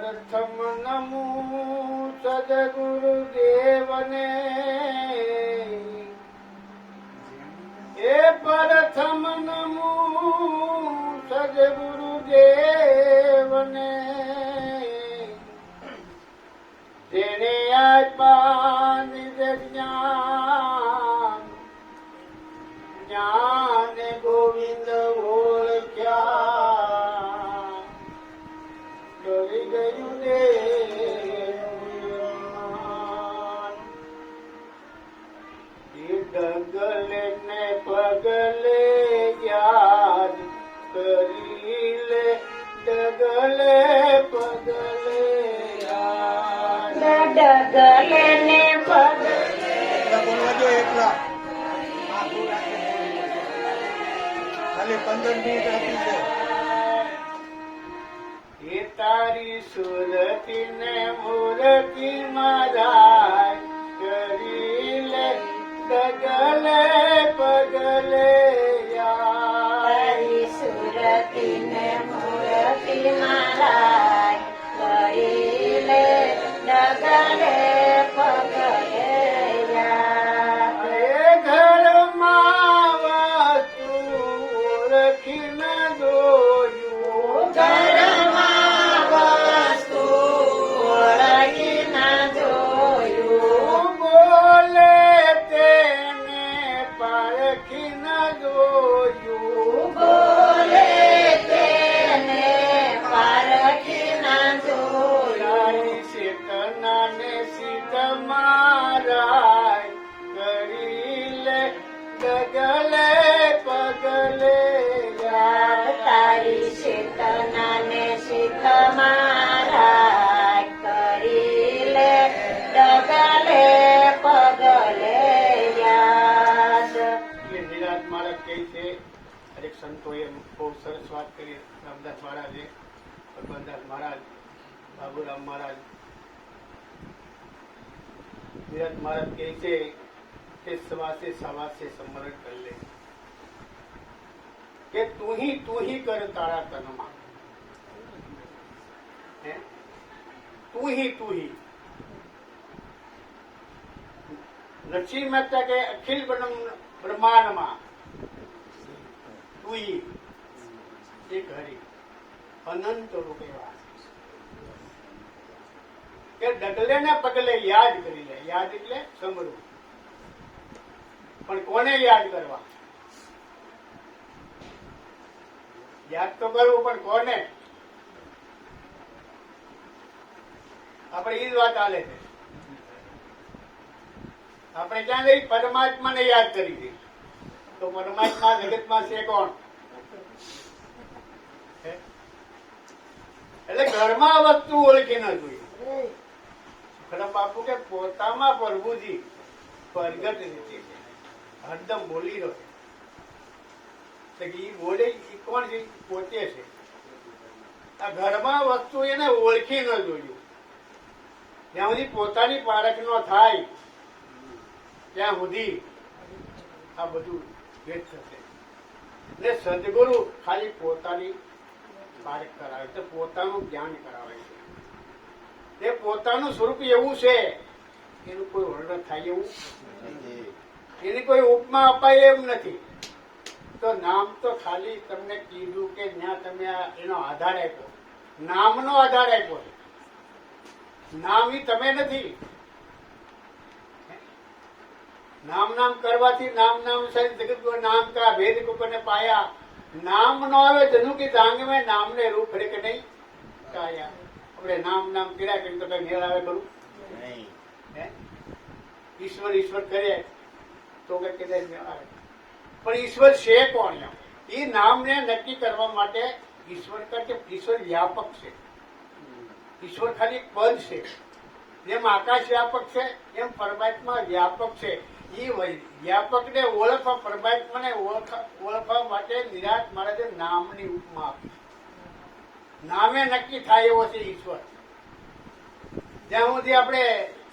પ્રથમ નમો સદગુરુદેવને, એ પ્રથમ નમો સદગુરુદેવને, તેને આપ્યા નિજ જ્ઞાન, જ્ઞાન ગોવિંદ ઓળખ્યા, કરી ગયું દેવમાન. એ ડગલે ને પગલે યાદ કરી લે, ડગલે પગલે યાદ, ડગલે ને પગલે બોલવા જો એકલા ખાલી 15 મિનિટ આપી છે. એ તારી સુરતી ને મૂર્તિ મારા કરી લે, ડગલે પગલે યાદ. તારી સુરતી ને મૂર્તિ મારા કરી લે, ડગલે પગલે યાદ. એ ઘરમાં વસ્તુ ઓળખીને જોયું, ઘરમાં વસ્તુ ઓળખી ના જોયું, બોલે તેને પારખીને જોયું, બોલે તેને પારખી ના જોયું. તારી ચેતના ને સીત મારા કરી લે, ડગલે પગલે યાદ. તારી ચેતના ને શીખ મારા કરી લે, ડગલે પગલે યાદ. એટલે નિરાજ મહારાજ કહે છે, દરેક સંતોએ બહુ સરસ વાત કરી. રામદાસ મહારાજે, ભગવાનદાસ મહારાજ, બાબુરામ મહારાજ. નિરાજ મહારાજ કહે છે કે સવાસે સવાસે સમરણ કર લે, કે તું ही કર તારા તનમાં, હે તું ही. નરસિંહ મહેતા કે અખિલ બ્રહ્માંડમાં તું ही એક હરિ અનંત રૂપે વાસ, કે ડગલે ને પગલે યાદ કરી લે. યાદ એટલે સમરવું, પણ કોને યાદ કરવા? યાદ તો કરવું, પણ કોને? આપણે એ જ વાત ચાલે છે. આપણે ક્યાં ગઈ? પરમાત્માને યાદ કરી હતી. તો પરમાત્મા જગતમાં છે કોણ? હે? એટલે ઘરમાં વસ્તુ ઓળખી ન જોઈએ. ખરા બાપુ કે પોતામાં પ્રભુજી પ્રગટ રીતે છે, હરદમ બોલી રહ્યો છે. એ બોલે એ કોણ છે? પોતે છે. આ ઘરમાં વસ્તુ એને ઓળખી ન જોયું. જ્યાં સુધી પોતાની પારખ ન થાય ત્યાં સુધી આ બધું ભેદ થશે. એટલે સદગુરુ ખાલી પોતાની પારખ કરાવે છે, પોતાનું જ્ઞાન કરાવે છે. એ પોતાનું સ્વરૂપ એવું છે, એનું કોઈ વર્ણન થાય એવું, એની કોઈ ઉપમા અપાય એમ નથી. તો નામ તો ખાલી તમને કીધું કે જ્યાં તમે એનો આધાર આપ્યો, નામનો આધાર આપ્યો છે. નામ ઈ તમે નથી. નામ કરવાથી નામ જગત को नाम का भेद को ने पाया. नाम નો આવે જનુ કી જાંગ में नाम ने रूप रेख नहीं काया. આપણે નામ કર્યા કરી તો કઈ મેળ આવે ખરું? ઈશ્વર કરે તો કઈ કદાચ મેળ આવે. પણ ઈશ્વર છે કોણ? એ નામને નક્કી કરવા માટે ઈશ્વર કરકે ઈશ્વર વ્યાપક છે. ઈશ્વર ખાલી પદ છે. જેમ આકાશ વ્યાપક છે એમ પરમાત્મા વ્યાપક છે. એ વ્યાપકને ઓળખવા, પરમાત્માને ઓળખવા માટે નિરાજ મહારાજે નામની ઉપમા આપી. નામે નક્કી થાય એવો છે ઈશ્વર. જ્યાં સુધી આપણે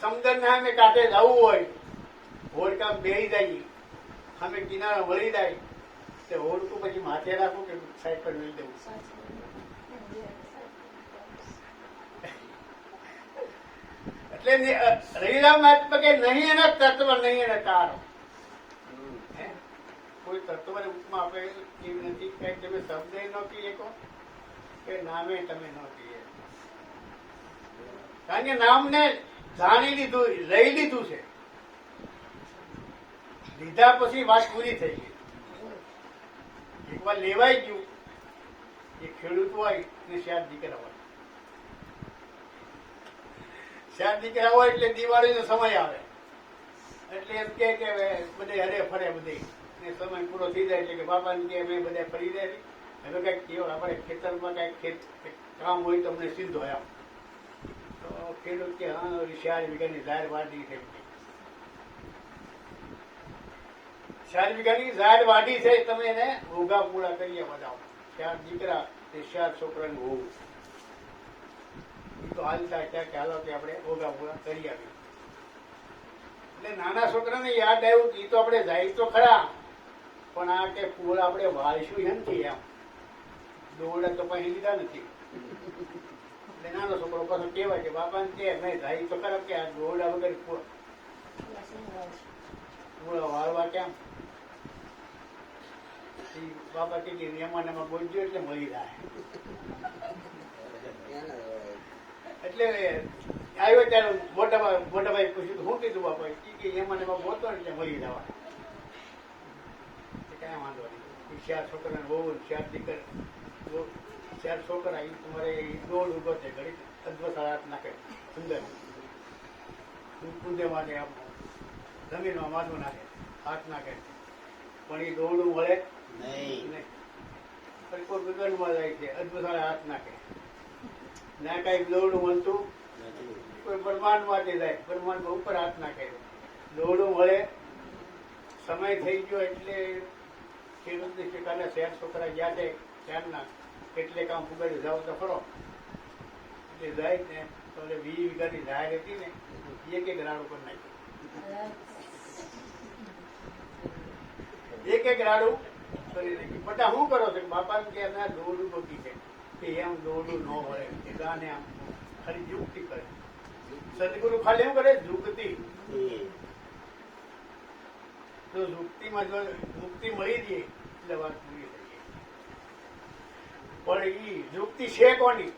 સમુદ્ર સામે કાંઠે જવું હોય, હોડકા બેસી જઈએ, સામે કિનારો વળી જાય, તે હોડકું પછી માથે રાખવું કે સાઈડ પર લઈ દેવું? રવિરામાત્મક કે નહીં એના તત્વ નહીં એને તારો. હે? કોઈ તત્વને ઉપમા આપે એવી નથી. કઈ તમે શબ્દ ન કહીએ કહો કે નામે તમે ન કહીએ. કારણ કે નામને જાણી લીધું, લઈ લીધું છે. લીધા પછી વાત પૂરી થઈ ગઈ. એકવાર લેવાઈ ગયું. એ ખેડૂત હોય ને 7 દીકરા હોય. 7 દીકરા હોય એટલે દિવાળીનો સમય આવે એટલે એમ કે બધે હરે ફરે બધે ને સમય પૂરો થઈ જાય એટલે કે બાપાને કે અમે બધા ફરી જાય. હવે કઈક કેવું આપણે ખેતરમાં કઈક કામ હોય તો અમને સીધો આમ તો ખેડૂત કે હા 4 વીઘાની ઝાડ વાડી છે. 4 વીઘાની ઝાડ વાડી છે. તમે એને ભોગા પૂરા કરીએ બતાવો. 4 દીકરા તે 4 છોકરાનું હોવું તો હાલતા ક્યાં કે હાલો કે આપણે ભોગા પૂરા કરી આવીએ. એટલે નાના છોકરાને યાદ આવ્યું કે એ તો આપણે જાય તો ખરા પણ આ કે ફૂલ આપણે વાળશું એમ થી એમ દોડા તો પછી લીધા નથી. એટલે નાનો છોકરો પાછો કહેવાય કે બાપાને કે નહીં જાય તો ખરા કે આ દોડા વગર પૂરા વાળવા કેમ. બાપા કે એમાં બોલજો એટલે મળી જાય. એટલે આવ્યો ત્યારે મોટા ભાઈ પૂછ્યું શું કીધું બાપા કે એમાં ગોતો એટલે મળી જવા. કઈ વાંધો નહીં. 4 છોકરા બહુ 4 દીકરા 4 છોકરા એ તમારે દોડ ઉભો છે ઘડી અદભુત હાથ નાખે સુંદર કુંદે માટે આમ જમીનમાં માથું નાખે હાથ નાખે પણ એ દોડું મળે નહીં. કોઈ ગગનમાં જાય છે અદભુત હાથ નાખે ના કઈ દોડું મળતું કોઈ બ્રહ્માંડ માટે જાય બ્રહ્માંડ ઉપર હાથ નાખે દોડું મળે. સમય થઈ ગયો એટલે ખેડૂતની શિકારના 4 છોકરા ગયા છે ત્યારના એટલે કામ ફુગાડી જાવ તો ખરો એટલે જાય ને તો 20 વીઘાની ઝાડ હતી ને એક રાડું કરી નાખ્યું. એક રાડું કરી નાખ્યું. બધા શું કરો છો બાપાને કે ના દોડું બગી છે કે એમ દોડું ન મળે એ ગાને આમ ખાલી યુક્તિ કરે. સદગુરુ ખાલી એમ કરે યુક્તિ. જો યુક્તિમાં જો મુક્તિ મળી દે એટલે વાત પૂરી થઈ ગઈ. પણ એ યુક્તિ છે કોની?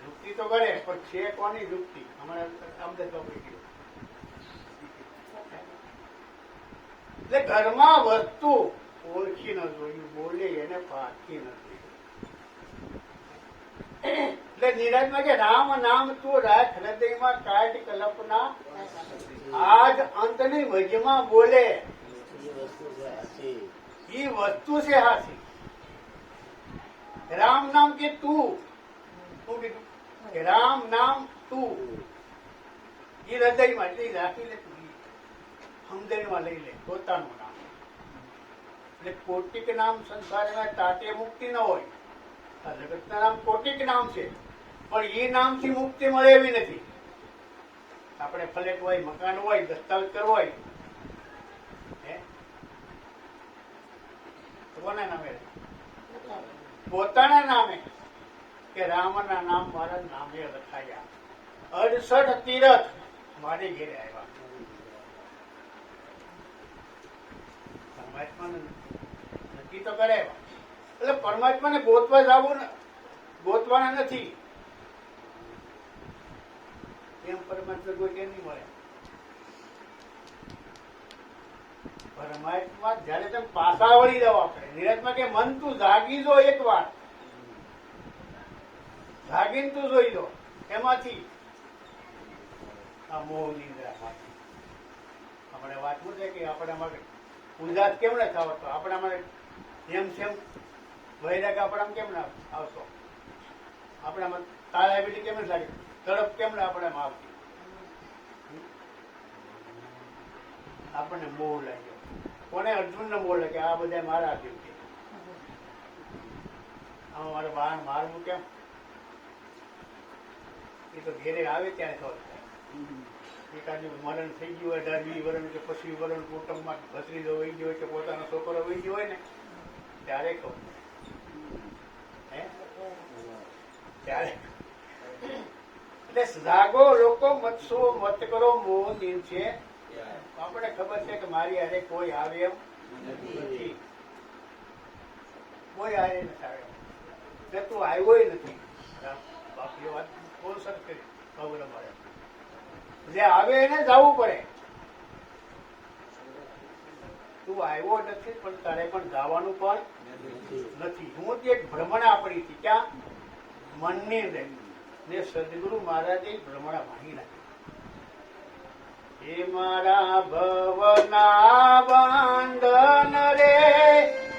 યુક્તિ તો કરે પણ છે કોની યુક્તિ? અમારે અમદાવાદ બાપુ કીધું એટલે ઘરમાં વસ્તુ ઓળખી ન જોયું બોલે એને પારખી ન જોયું. એટલે નિરાજમાં કે રામ નામ તું રાખ હૃદયમાં કાઢ કલ્પના આજ અંતની મજમાં બોલે એ વસ્તુ છે હાથી. રામ નામ કે તું શું કીધું કે રામ નામ તું એ હૃદયમાં એટલે રાખી લે તું સમજણમાં લઈ લે પોતાનું નામ. એટલે કોટિક નામ સંસારમાં તાતે મુક્તિ ન હોય. આ જગતના નામ કોટિક નામ છે પણ એ નામથી મુક્તિ મળે એવી નથી. આપણે ફ્લેટ હોય મકાન હોય દસ્તાવેજ કરવો હોય કોના નામે? પોતાના નામે કે રામના નામ મારા નામે લખાયા 68 તીરથ મારી ઘેરે આવ્યા. પરમાત્માને નક્કી તો કરે એટલે પરમાત્માને ગોતવા જવું ગોતવાના નથી. એમ પરમાત્મા કોઈ કેમ નહીં મળે. પરમાત્મા જયારે તમે પાછા વળી જાઓ આપણે નિરાજમાં કે મન તું જાગી જો એક વાર જાગીને તું જોઈ દો એમાંથી આ મોહ નિંદ્રામાંથી આપણે વાત શું છે કે આપણામાં ઉદાસ કેમ ને થાવ તો આપણામાં એમ સેમ વૈરાગ આપણામાં કેમ ના આવતો? આપણામાં તાળાબીડી કેમ લાગે? તડપ કેમ ને આપણામાં આવતી? આપણને મોહ લાગ્યો. કોને? અર્જુનને મોહ લાગે આ બધા મારા જીવ છે. આમાં મારે બહાર મારવું કેમ? એ તો ઘેરે આવે ત્યારે ખબર થાય. એકાદું મરણ થઈ ગયું હોય 18-20 વર્ષ કે પછી વર્ષ કુટુંબમાં ભત્રીજો વહી ગયો હોય કે પોતાનો છોકરો વહી ગયો હોય ને ત્યારે ખબર ત્યારે એટલે જાગો લોકો મતસો મત કરો મોહ દિન છે. આપણે ખબર છે કે મારી હારે કોઈ આવે એમ નથી, કોઈ હારે નથી આવે કે તું આવ્યો નથી. બાપની વાત કોણ સર કરી ખબર મળે, જે આવે એને જવું પડે. તું આવ્યો નથી પણ તારે પણ જવાનું પણ નથી. હું તે એક ભ્રમણા પડી હતી ક્યાં મનની અંદર ને સદગુરુ મહારાજે ભ્રમણા ભાંગી નાખી. એ મારા ભવના બંધન રે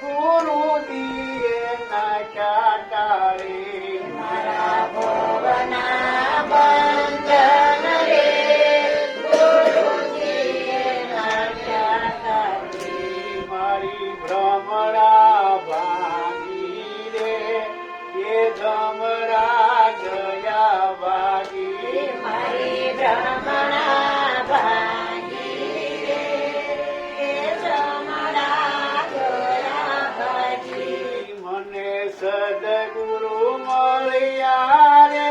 ગુરુજીએ નાખ્યા ટાળે. મારા ભવના બંધન રે ગુરુજીએ નાખ્યા તારી. મારી ભ્રમણા ભાંગી રે એ ભ્રમણા ગયા ભાગી. મારી ભ્રમણા ભાંગી રે એ ભ્રમણા ગયા ભાગી. મને સદગુરુ મળ્યા રે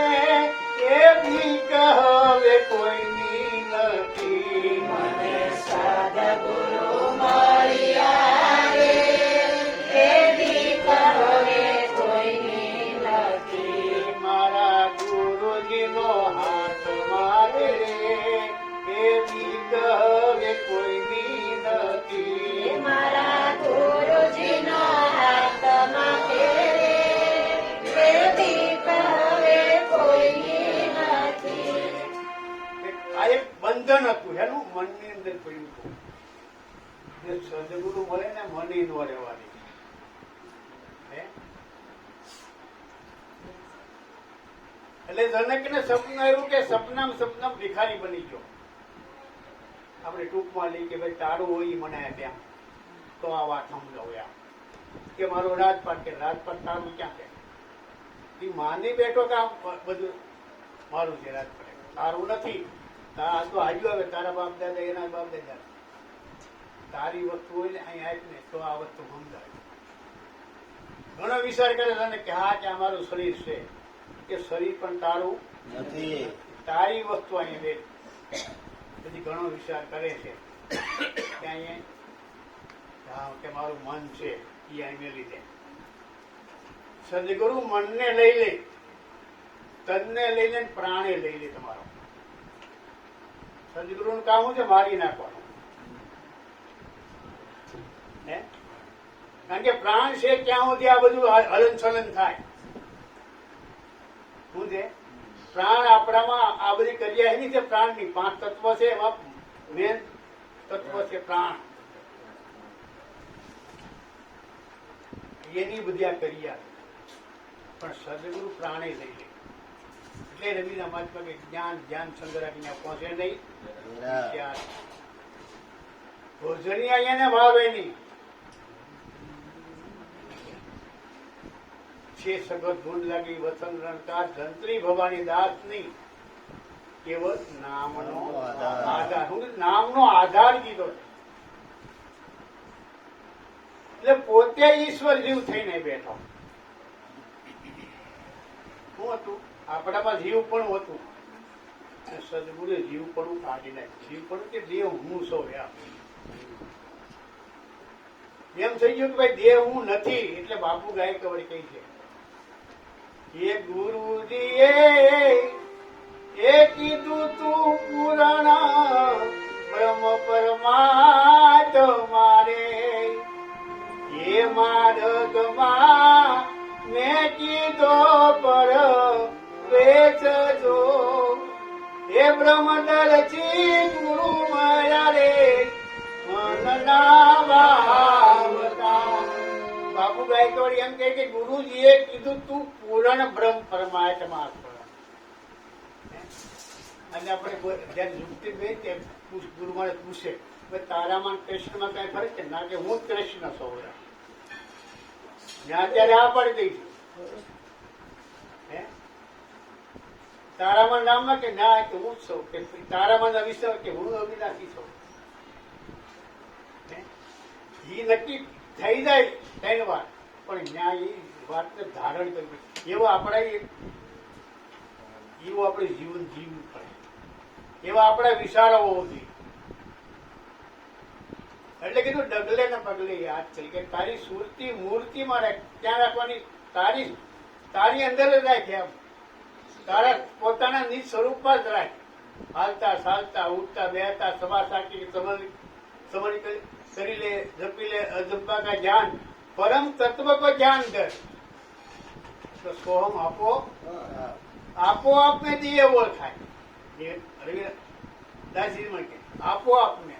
એ ભીખ હવે કોઈની નથી. મને સદગુરુ મળ્યા રે એ ભીખ હવે કોઈની નથી. મારા ગુરુજીનો હાથ મારે રે એ ભીખ હવે કોઈની નથી. મારા ગુરુજીનો હાથ માંગે રે એ ભીખ હવે કોઈની નથી. આ એક બંધન હતું એનું મનની અંદર પડ્યું હતું. જે સદગુરુ મળે ને મની નો રહેવાની. હે? એટલે જનકને સપનું આવ્યું કે સપનામ ભિખારી બની ગયો. આપણે ટૂંકમાં લઈ કે ભાઈ તારું હોય ઈ મને ત્યાં તો આ વાત સમજાવું એમ કે મારો રાજપાટ કે રાજપાટ તારું ક્યાં કે ઈ માની બેઠો કે આમ બધું મારું છે રાજપાટ તારું નથી. આ તો આજુ આવે તારા બાપ દાદા એના બાપ દાદા તારી વસ્તુ હોય ને અહીં આપ ને તો આ વસ્તુ સમજાય. ઘણો વિચાર કરે તને કે હા કે આ મારું શરીર છે કે શરીર પણ તારું નથી. તારી વસ્તુ અહીં બે પછી ઘણો વિચાર કરે છે કે અહીંયા હા કે મારું મન છે એ અહીં મેલી દે. સદગુરુ મનને લઈ લે, તનને લઈ લે, પ્રાણે લઈ લે. તમારો સદગુરુનું કામ શું છે? મારી નાખવાનું. હે? કારણ કે પ્રાણ છે ત્યાં સુધી આ બધું હલનચલન થાય. શું છે? પ્રાણ આપણામાં આ બધી ક્રિયા એની છે પ્રાણની. 5 તત્વ છે એમાં મેન તત્વ છે પ્રાણ. એની બધી આ ક્રિયા પણ સદગુરુ પ્રાણે લઈ લે. એટલે રવિના મહાત્મા કે જ્ઞાન ધ્યાન સંગ્રહ અહીંયા પહોંચે નહીં. ભોજની અહીંયા ભાવે નહીં છે. સગત ધૂન લાગી વતન રણકાર ધંત્રી ભવાની દાસ નહીં કેવળ નામનો આધાર. હું નામનો આધાર કીધો છે. એટલે પોતે ઈશ્વર જીવ થઈને બેઠો. શું હતું? આપણામાં જીવ પણ હતું. સદગુરુએ જીવ પણ કાઢી નાખ્યું. જીવ પણ કે દેહ હું સૌ એમ થઈ ગયું કે ભાઈ દેહ હું નથી. એટલે બાપુ ગાયકવાડ કહી છે એ ગુરુજીએ એ કીધું તું પુરાણ બ્રહ્મ પરમાત્મા રે એ માર્ગમાં મેં કીધો પર વેચજો એ બ્રહ્મદરજી ગુરુ માયા રે મનના વાવતા. બાપુ ગાયકવાડ એમ કહે કે ગુરુજીએ કીધું તું પૂર્ણ બ્રહ્મ પરમાત્મા છો. અને આપણે જયારે યુક્તિ ગઈ તે ગુરુ મારે પૂછે તારામાં કૃષ્ણમાં કઈ ફરક છે? ના કે હું કૃષ્ણ સૌ. ત્યાં ત્યારે આ પડી ગઈ છે. તારામાં નામમાં કે ના કે હું સૌ કે તારામાં અવિશ્વ કે હું અવિનાશી સૌ. એ નક્કી થઈ જાય 3 વાર પણ ત્યાં એ વાતને ધારણ કર્યું. એવો આપણા એવું આપણે જીવન જીવવું પડે. એવા આપણા વિચારો હોવું જોઈએ. એટલે કીધું ડગલે ને પગલે યાદ કરી કે તારી સુરતી મૂર્તિમાં રાખ. ક્યાં રાખવાની? તારી અંદર જ રાખ. એમ તારા પોતાના નિજ સ્વરૂપમાં જ રાખ. હાલતા ચાલતા ઉઠતા બેહતા સભા સાકી સમરી કરી લે, જપી લે, અજબ્બા કા જ્ઞાન, પરમ તત્વ કો જ્ઞાન કર. તો સોહમ આપોઆપ में दिए ओळखाय. જે રવિદાસજી માં કે આપોઆપ ને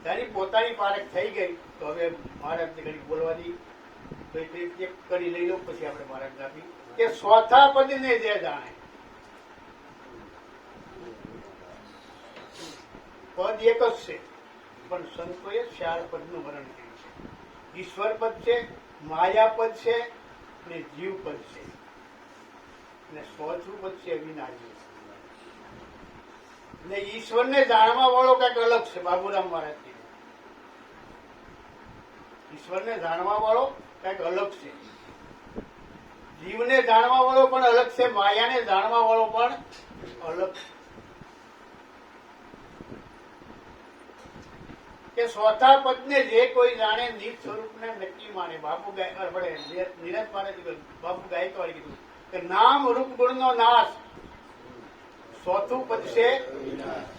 તારી પોતાની પારખ થઈ ગઈ. તો હવે મહારાજ ઘડી બોલવા દી તો એક કરી લઈ લો, પછી આપણે મહારાજ આપી કે ચોથા પદ ને જે જાણે. પદ એક જ છે, પણ સંતોએ 4 પદનું વર્ણન કર્યું છે. ઈશ્વર પદ છે, માયા પદ છે ને જીવ પદ છે, ને ચોથું પદ છે અવિનાશી. ને ઈશ્વરને જાણવા વાળો કઈક અલગ છે. બાબુરામ મહારાજ કીધું ઈશ્વરને જાણવા વાળો કઈક અલગ છે, જીવને જાણવા વાળો પણ અલગ છે, માયાને જાણવા વાળો પણ અલગ છે. કે ચોથા પદને જે કોઈ જાણે નિજ સ્વરૂપને નક્કી માને. બાપુ નિરંત મહારાજ બાપુ ગાયકવાડે કીધું કે નામ રૂપ ગુણનો નાશ. ચોથું પદ છે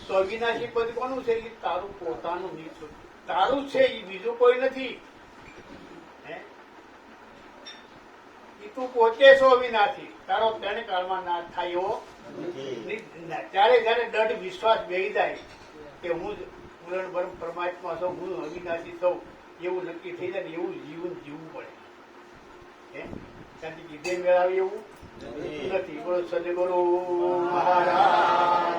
તો અવિનાશી પદ કોનું છે? એ તારું પોતાનું નિજ સ્વરૂપ તારું છે, એ બીજું કોઈ નથી. એ તું પોતે છો અવિનાશી. તારો ત્રણ કાળમાં નાશ થાય એવો ત્યારે જયારે દઢ વિશ્વાસ બેહી જાય કે હું પૂરણ બ્રહ્મ પરમાત્મા છું, હું અવિનાશી છું, એવું નક્કી થઈ જાય ને એવું જીવન જીવવું પડે. કારણ કે કીધે મેળાવે એવું નથી. બોલો સદગુરુ મહારાજ.